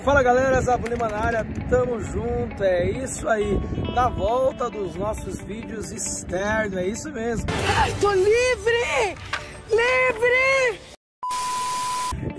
Fala galera, Zabo Lima na área, tamo junto, é isso aí, na volta dos nossos vídeos externos, é isso mesmo. Ai, tô livre! Livre!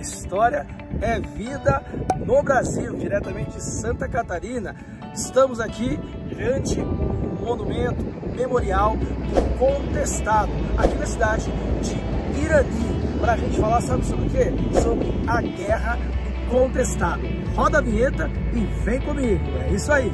História é vida no Brasil, diretamente de Santa Catarina. Estamos aqui diante do monumento memorial do Contestado, aqui na cidade de Irani, para a gente falar, sabe sobre o quê? Sobre a Guerra do Contestado. Roda a vinheta e vem comigo, é isso aí.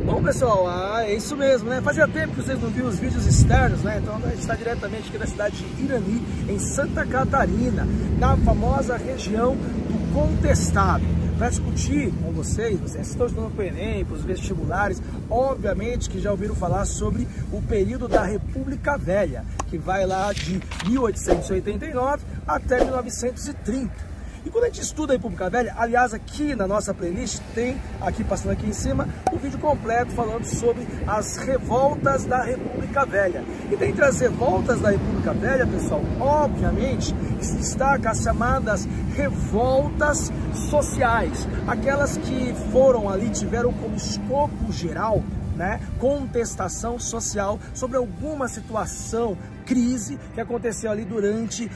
Bom pessoal, é isso mesmo, né? Fazia tempo que vocês não viram os vídeos externos, né? Então a gente está diretamente aqui na cidade de Irani, em Santa Catarina, na famosa região do Contestado, para discutir com vocês estão estudando para o Enem, para os vestibulares, obviamente que já ouviram falar sobre o período da República Velha, que vai lá de 1889 até 1930. E quando a gente estuda a República Velha, aliás, aqui na nossa playlist tem, aqui passando aqui em cima, um vídeo completo falando sobre as revoltas da República Velha. E dentre as revoltas da República Velha, pessoal, obviamente, se destaca as chamadas revoltas sociais, aquelas que foram ali, tiveram como escopo geral, né, contestação social sobre alguma situação, crise que aconteceu ali durante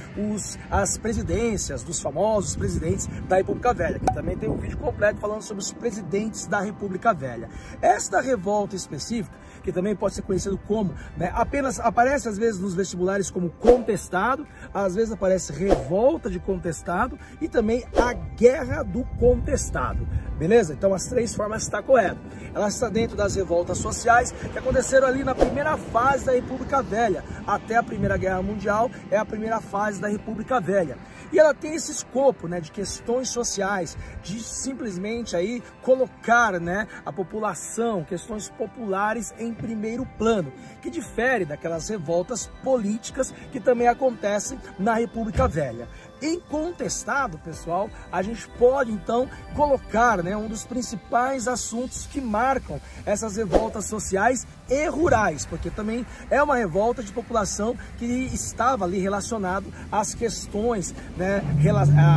as presidências dos famosos presidentes da República Velha, que também tem um vídeo completo falando sobre os presidentes da República Velha. Esta revolta específica, que também pode ser conhecido como, né, apenas aparece às vezes nos vestibulares como contestado, às vezes aparece revolta de contestado e também a guerra do contestado, beleza? Então as três formas está correto. Ela está dentro das revoltas sociais que aconteceram ali na primeira fase da República Velha, até a Primeira Guerra Mundial é a primeira fase da República Velha. E ela tem esse escopo, né, de questões sociais, de simplesmente aí colocar, né, a população, questões populares em primeiro plano, que difere daquelas revoltas políticas que também acontecem na República Velha. Em Contestado, pessoal, a gente pode então colocar, né, um dos principais assuntos que marcam essas revoltas sociais e rurais, porque também é uma revolta de população que estava ali relacionado às questões, né,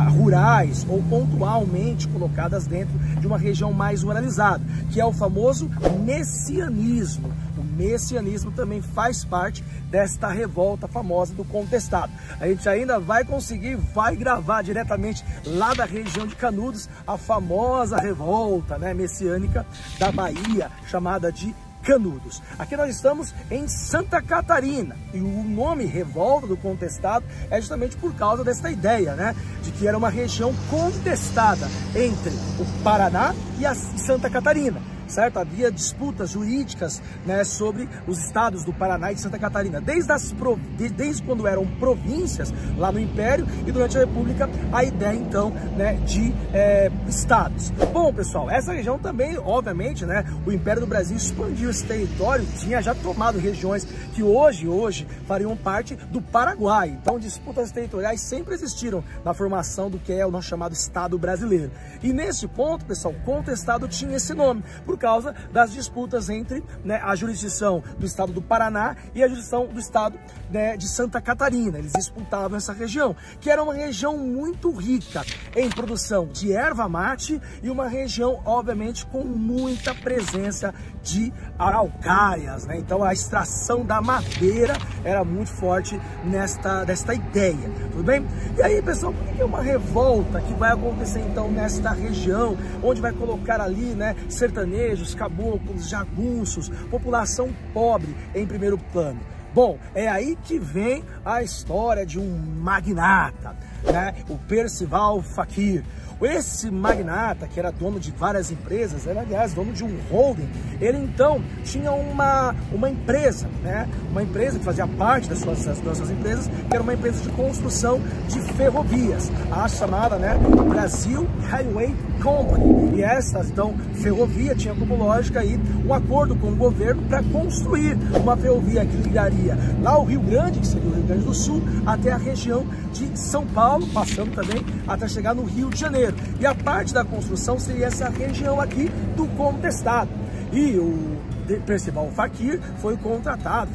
rurais ou pontualmente colocadas dentro de uma região mais ruralizada, que é o famoso messianismo. O messianismo também faz parte desta revolta famosa do Contestado. A gente ainda vai gravar diretamente lá da região de Canudos a famosa revolta, né, messiânica da Bahia, chamada de Canudos. Aqui nós estamos em Santa Catarina e o nome Revolta do Contestado é justamente por causa desta ideia, né, de que era uma região contestada entre o Paraná e a Santa Catarina. Certo? Havia disputas jurídicas, né, sobre os estados do Paraná e de Santa Catarina, desde quando eram províncias lá no Império e durante a República a ideia então, né, de estados. Bom pessoal, essa região também, obviamente, né, o Império do Brasil expandiu esse território, tinha já tomado regiões que hoje fariam parte do Paraguai. Então disputas territoriais sempre existiram na formação do que é o nosso chamado Estado brasileiro. E nesse ponto, pessoal, Contestado tinha esse nome, por causa das disputas entre, né, a jurisdição do estado do Paraná e a jurisdição do estado, né, de Santa Catarina. Eles disputavam essa região, que era uma região muito rica em produção de erva mate e uma região, obviamente, com muita presença araucárias, né? Então a extração da madeira era muito forte desta ideia, tudo bem? E aí, pessoal, por que é uma revolta que vai acontecer então nesta região, onde vai colocar ali, né, sertanejos, caboclos, jagunços, população pobre em primeiro plano? Bom, é aí que vem a história de um magnata, né, o Percival Facir. Esse magnata, que era dono de várias empresas, era, aliás, dono de um holding, ele então tinha uma empresa, né? Uma empresa que fazia parte das suas empresas, que era uma empresa de construção de ferrovias, a chamada, né, Brasil Highway Company. E essa, então, ferrovia tinha como lógica aí um acordo com o governo para construir uma ferrovia que ligaria lá o Rio Grande, que seria o Rio Grande do Sul, até a região de São Paulo, passando também até chegar no Rio de Janeiro. E a parte da construção seria essa região aqui do Contestado. E o Percival Fakir foi contratado,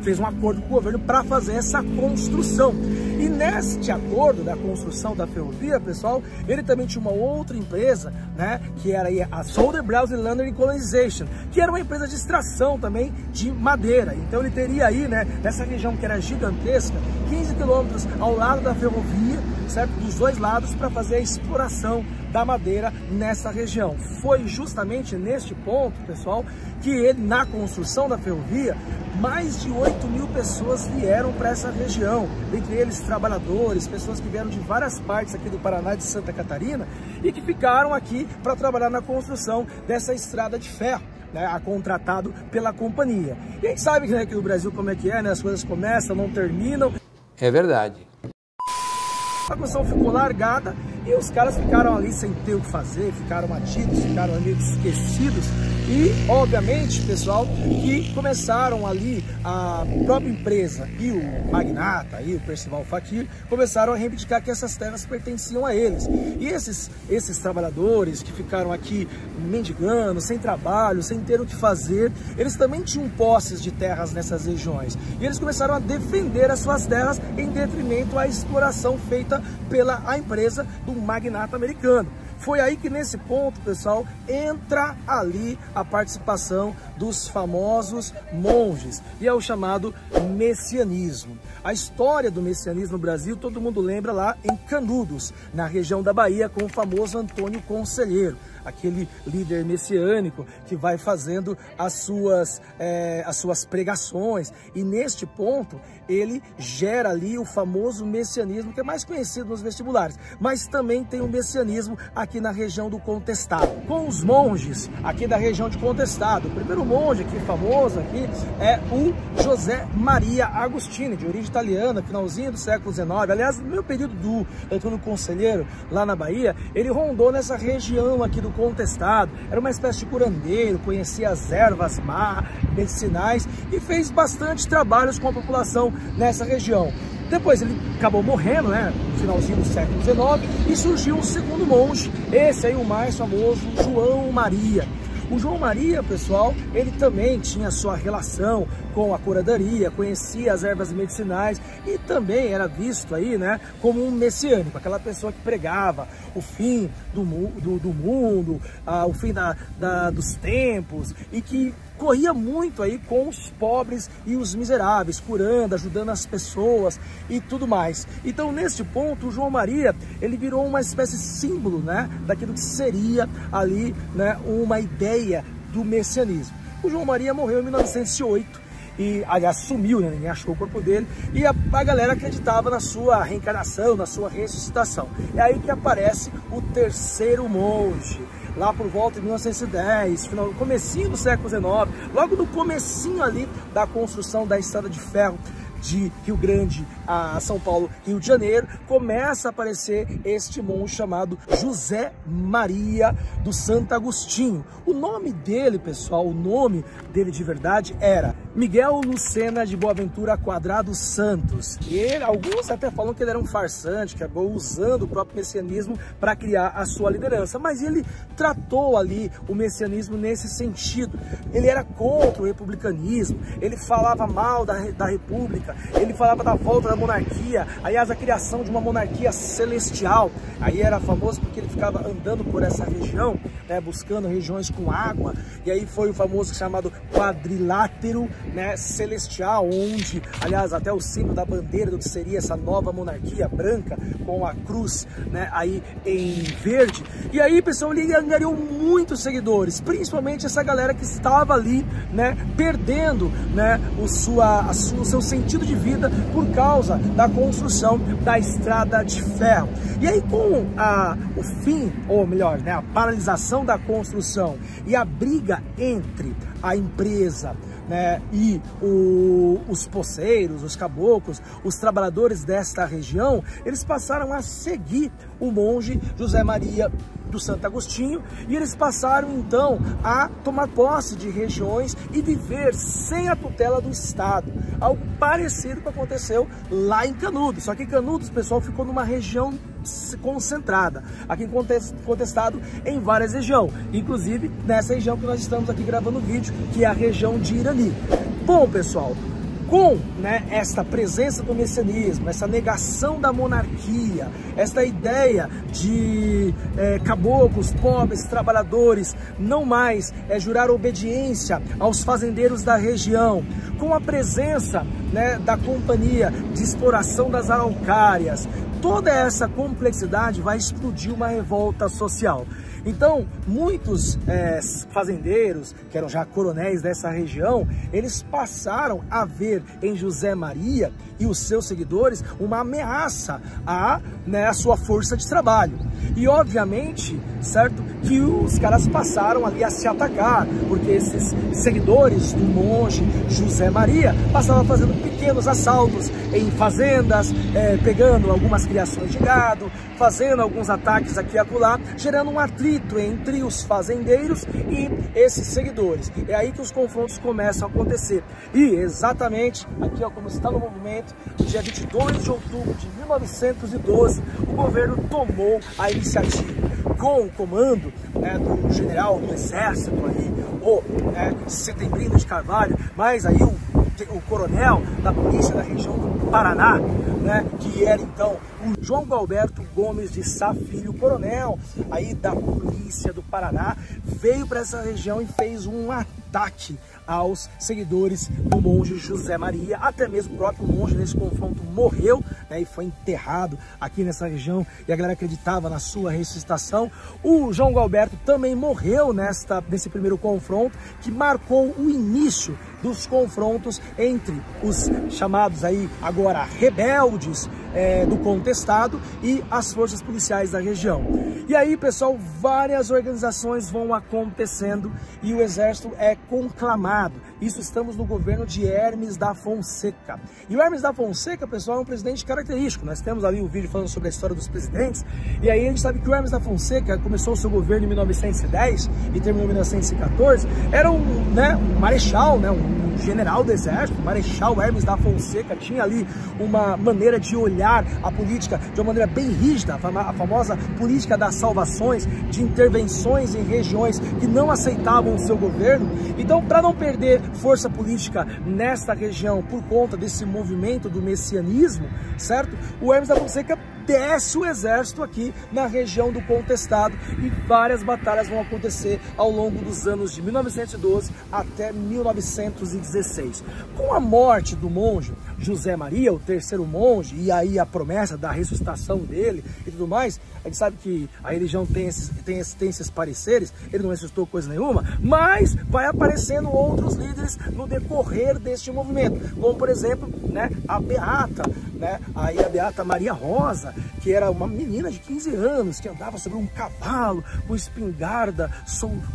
fez um acordo com o governo para fazer essa construção. E neste acordo da construção da ferrovia, pessoal, ele também tinha uma outra empresa, né, que era a Soderbrauss Land Colonization, que era uma empresa de extração também de madeira. Então ele teria aí, né, nessa região que era gigantesca, 15 quilômetros ao lado da ferrovia, certo? Dos dois lados, para fazer a exploração da madeira nessa região. Foi justamente neste ponto, pessoal, que ele, na construção da ferrovia, mais de 8.000 pessoas vieram para essa região, dentre eles trabalhadores, pessoas que vieram de várias partes aqui do Paraná e de Santa Catarina e que ficaram aqui para trabalhar na construção dessa estrada de ferro, né, contratado pela companhia. E a gente sabe, né, que no Brasil como é que é, né, as coisas começam, não terminam. É verdade. A construção ficou largada e os caras ficaram ali sem ter o que fazer, ficaram atidos, ficaram ali esquecidos. E, obviamente, pessoal, que começaram ali, a própria empresa e o magnata, e o Percival Fakir, começaram a reivindicar que essas terras pertenciam a eles. E esses trabalhadores que ficaram aqui mendigando, sem trabalho, sem ter o que fazer, eles também tinham posses de terras nessas regiões. E eles começaram a defender as suas terras em detrimento à exploração feita pela empresa do magnata americano. Foi aí que nesse ponto, pessoal, entra ali a participação dos famosos monges, e é o chamado messianismo. A história do messianismo no Brasil, todo mundo lembra lá em Canudos, na região da Bahia, com o famoso Antônio Conselheiro, aquele líder messiânico que vai fazendo as suas pregações, e neste ponto ele gera ali o famoso messianismo, que é mais conhecido nos vestibulares, mas também tem o messianismo aqui na região do Contestado, com os monges aqui da região de Contestado. O primeiro monge aqui famoso aqui é o José Maria Agostini, de origem italiana, finalzinho do século XIX. Aliás, no meu período do Antônio Conselheiro, lá na Bahia, ele rondou nessa região aqui do Contestado, era uma espécie de curandeiro, conhecia as ervas medicinais e fez bastante trabalhos com a população nessa região. Depois ele acabou morrendo, né, no finalzinho do século XIX, e surgiu um segundo monge, esse aí o mais famoso, João Maria. O João Maria, pessoal, ele também tinha sua relação com a curadaria, conhecia as ervas medicinais e também era visto aí, né, como um messiânico, aquela pessoa que pregava o fim do mundo, o fim dos tempos, e que corria muito aí com os pobres e os miseráveis, curando, ajudando as pessoas e tudo mais. Então, neste ponto, o João Maria, ele virou uma espécie de símbolo, né, daquilo que seria ali, né, uma ideia do messianismo. O João Maria morreu em 1908 e, aliás, sumiu, né, ninguém achou o corpo dele, e a galera acreditava na sua reencarnação, na sua ressuscitação. É aí que aparece o terceiro monge, lá por volta de 1910, comecinho do século XIX, logo no comecinho ali da construção da estrada de ferro de Rio Grande a São Paulo, Rio de Janeiro, começa a aparecer este monge chamado José Maria do Santo Agostinho. O nome dele, pessoal, o nome dele de verdade era Miguel Lucena de Boaventura Quadrado Santos. E alguns até falam que ele era um farsante, que acabou usando o próprio messianismo para criar a sua liderança, mas ele tratou ali o messianismo nesse sentido. Ele era contra o republicanismo, ele falava mal da república, ele falava da volta da monarquia, aliás, a criação de uma monarquia celestial. Aí era famoso porque ele ficava andando por essa região, né, buscando regiões com água, e aí foi o famoso chamado quadrilátero, né, celestial, onde, aliás, até o símbolo da bandeira do que seria essa nova monarquia branca, com a cruz, né, aí em verde. E aí, pessoal, ele angariou muitos seguidores, principalmente essa galera que estava ali, né, perdendo, né, o seu sentido de vida por causa da construção da estrada de ferro. E aí, com o fim, ou melhor, né, a paralisação da construção e a briga entre a empresa, né, e os poceiros, os caboclos, os trabalhadores desta região, eles passaram a seguir o monge José Maria do Santo Agostinho, e eles passaram então a tomar posse de regiões e viver sem a tutela do Estado, algo parecido com o que aconteceu lá em Canudos. Só que Canudos, pessoal, ficou numa região concentrada aqui em Contestado, em várias regiões, inclusive nessa região que nós estamos aqui gravando o vídeo, que é a região de Irani. Bom, pessoal, com esta presença do messianismo, essa negação da monarquia, esta ideia de caboclos, pobres, trabalhadores, não mais jurar obediência aos fazendeiros da região, com a presença da companhia de exploração das araucárias, toda essa complexidade vai explodir uma revolta social. Então, muitos fazendeiros, que eram já coronéis dessa região, eles passaram a ver em José Maria e os seus seguidores uma ameaça à sua força de trabalho. E, obviamente, certo, que os caras passaram ali a se atacar, porque esses seguidores do monge José Maria passavam fazendo pequenos assaltos em fazendas, pegando algumas criações de gado, fazendo alguns ataques aqui e acolá, gerando um atrito entre os fazendeiros e esses seguidores. É aí que os confrontos começam a acontecer. E exatamente aqui, ó, como está no movimento, no dia 22 de outubro de 1912, o governo tomou a iniciativa com o comando do general do exército aí, o Setembrino de Carvalho, mas aí o coronel da polícia da região do Paraná, que era então o João Galberto Gomes de Sá Filho, coronel aí da polícia do Paraná, veio para essa região e fez um ataque aos seguidores do monge José Maria. Até mesmo o próprio monge nesse confronto morreu, e foi enterrado aqui nessa região, e a galera acreditava na sua ressuscitação. O João Galberto também morreu nesse primeiro confronto, que marcou o início dos confrontos entre os chamados aí agora rebeldes do Contestado e as forças policiais da região. E aí, pessoal, várias organizações vão acontecendo e o exército é conclamado. Isso estamos no governo de Hermes da Fonseca. E o Hermes da Fonseca, pessoal, é um presidente característico. Nós temos ali o vídeo falando sobre a história dos presidentes. E aí a gente sabe que o Hermes da Fonseca começou o seu governo em 1910 e terminou em 1914. Era um marechal, um general do exército, Marechal Hermes da Fonseca. Tinha ali uma maneira de olhar a política de uma maneira bem rígida, a famosa política das salvações, de intervenções em regiões que não aceitavam o seu governo. Então, para não perder força política nesta região por conta desse movimento do messianismo, certo? O Hermes da Fonseca desce o exército aqui na região do Contestado e várias batalhas vão acontecer ao longo dos anos de 1912 até 1916. Com a morte do monge José Maria, o terceiro monge, e aí a promessa da ressuscitação dele e tudo mais, a gente sabe que a religião tem esses pareceres, ele não ressuscitou coisa nenhuma, mas vai aparecendo outros líderes no decorrer deste movimento, como por exemplo, a Beata, aí a Beata Maria Rosa, que era uma menina de 15 anos, que andava sobre um cavalo, com espingarda,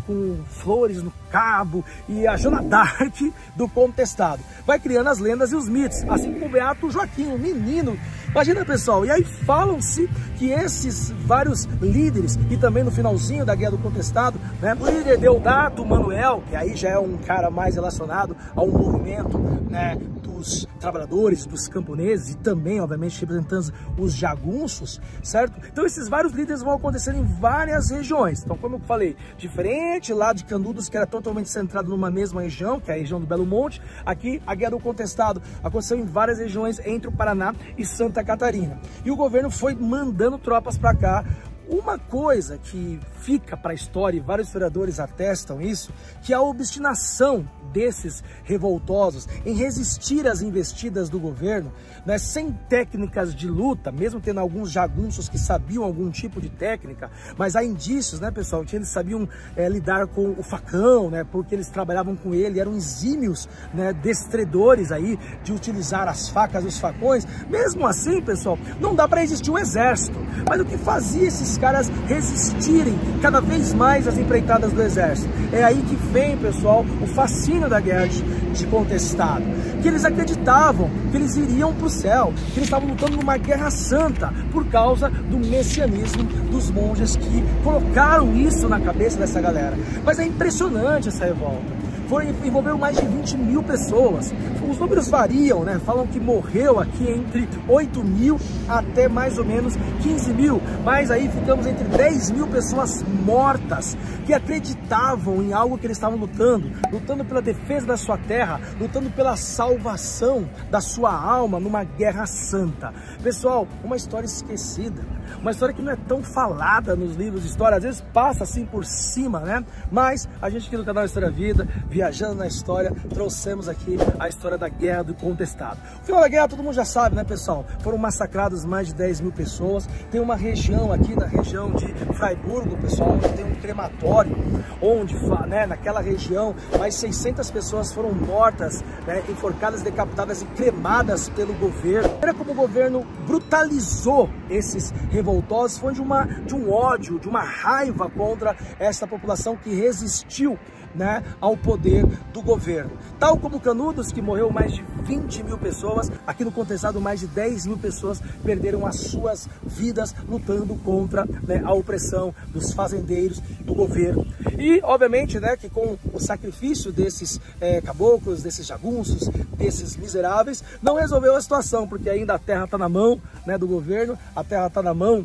com flores no cabo, e a Joana d'Arc do Contestado. Vai criando as lendas e os mitos, assim como o Beato Joaquim, um menino. Imagina, pessoal, e aí falam-se que esses vários líderes, e também no finalzinho da Guerra do Contestado, o líder Deodato Manuel, que aí já é um cara mais relacionado ao movimento, dos trabalhadores, dos camponeses e também, obviamente, representando os jagunços, certo? Então esses vários líderes vão acontecer em várias regiões. Então, como eu falei, diferente lá de Canudos, que era totalmente centrado numa mesma região, que é a região do Belo Monte, aqui a Guerra do Contestado aconteceu em várias regiões entre o Paraná e Santa Catarina. E o governo foi mandando tropas para cá. Uma coisa que fica para a história, e vários historiadores atestam isso, que é a obstinação desses revoltosos em resistir às investidas do governo, sem técnicas de luta, mesmo tendo alguns jagunços que sabiam algum tipo de técnica, mas há indícios, pessoal, que eles sabiam lidar com o facão, porque eles trabalhavam com ele, eram exímios, destredores aí de utilizar as facas e os facões. Mesmo assim, pessoal, não dá para existir um exército, mas o que fazia esses caras resistirem cada vez mais às empreitadas do exército? É aí que vem, pessoal, o fascínio da Guerra de Contestado, que eles acreditavam que eles iriam para o céu, que eles estavam lutando numa guerra santa por causa do messianismo dos monges que colocaram isso na cabeça dessa galera. Mas é impressionante essa revolta. envolveram mais de 20 mil pessoas. Os números variam, né? Falam que morreu aqui entre 8 mil até mais ou menos 15 mil, mas aí ficamos entre 10 mil pessoas mortas, que acreditavam em algo que eles estavam lutando pela defesa da sua terra, lutando pela salvação da sua alma numa guerra santa. Pessoal, uma história esquecida, uma história que não é tão falada nos livros de história, às vezes passa assim por cima, né? Mas a gente aqui no canal História Vida, viajando na história, trouxemos aqui a história da Guerra do Contestado. O final da guerra todo mundo já sabe, né, pessoal? Foram massacradas mais de 10 mil pessoas. Tem uma região aqui, na região de Freiburgo, pessoal, onde tem um crematório, onde, né, naquela região, mais 600 pessoas foram mortas, né, enforcadas, decapitadas e cremadas pelo governo. A maneira como o governo brutalizou esses revoltosos foi de um ódio, de uma raiva contra essa população que resistiu, né, ao poder do governo. Tal como Canudos, que morreu mais de 20 mil pessoas, aqui no Contestado mais de 10 mil pessoas perderam as suas vidas lutando contra, né, a opressão dos fazendeiros, do governo. E, obviamente, né, que com o sacrifício desses caboclos, desses jagunços, desses miseráveis, não resolveu a situação, porque ainda a terra está na mão, né, do governo, a terra está na mão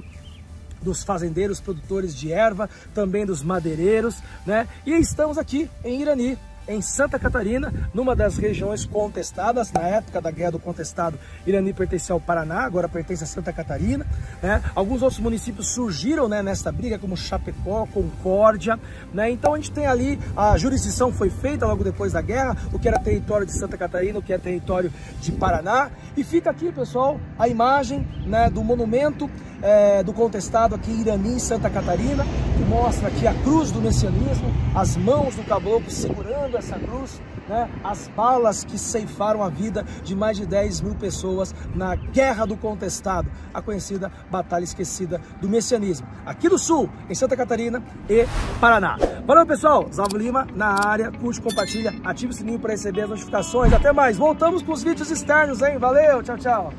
dos fazendeiros, produtores de erva, também dos madeireiros, né? E estamos aqui em Irani, em Santa Catarina, numa das regiões contestadas. Na época da Guerra do Contestado, Irani pertencia ao Paraná, agora pertence a Santa Catarina, né? Alguns outros municípios surgiram, né, nesta briga, como Chapecó, Concórdia, né? Então a gente tem ali, a jurisdição foi feita logo depois da guerra, o que era território de Santa Catarina, o que é território de Paraná. E fica aqui, pessoal, a imagem, né, do monumento do Contestado aqui em Irani, Santa Catarina, que mostra aqui a cruz do messianismo, as mãos do caboclo segurando essa cruz, né, as balas que ceifaram a vida de mais de 10 mil pessoas na Guerra do Contestado, a conhecida Batalha Esquecida do Messianismo, aqui do Sul, em Santa Catarina e Paraná. Valeu, pessoal, Zalvo Lima na área, curte, compartilha, ativa o sininho para receber as notificações. Até mais, voltamos com os vídeos externos, hein? Valeu, tchau, tchau!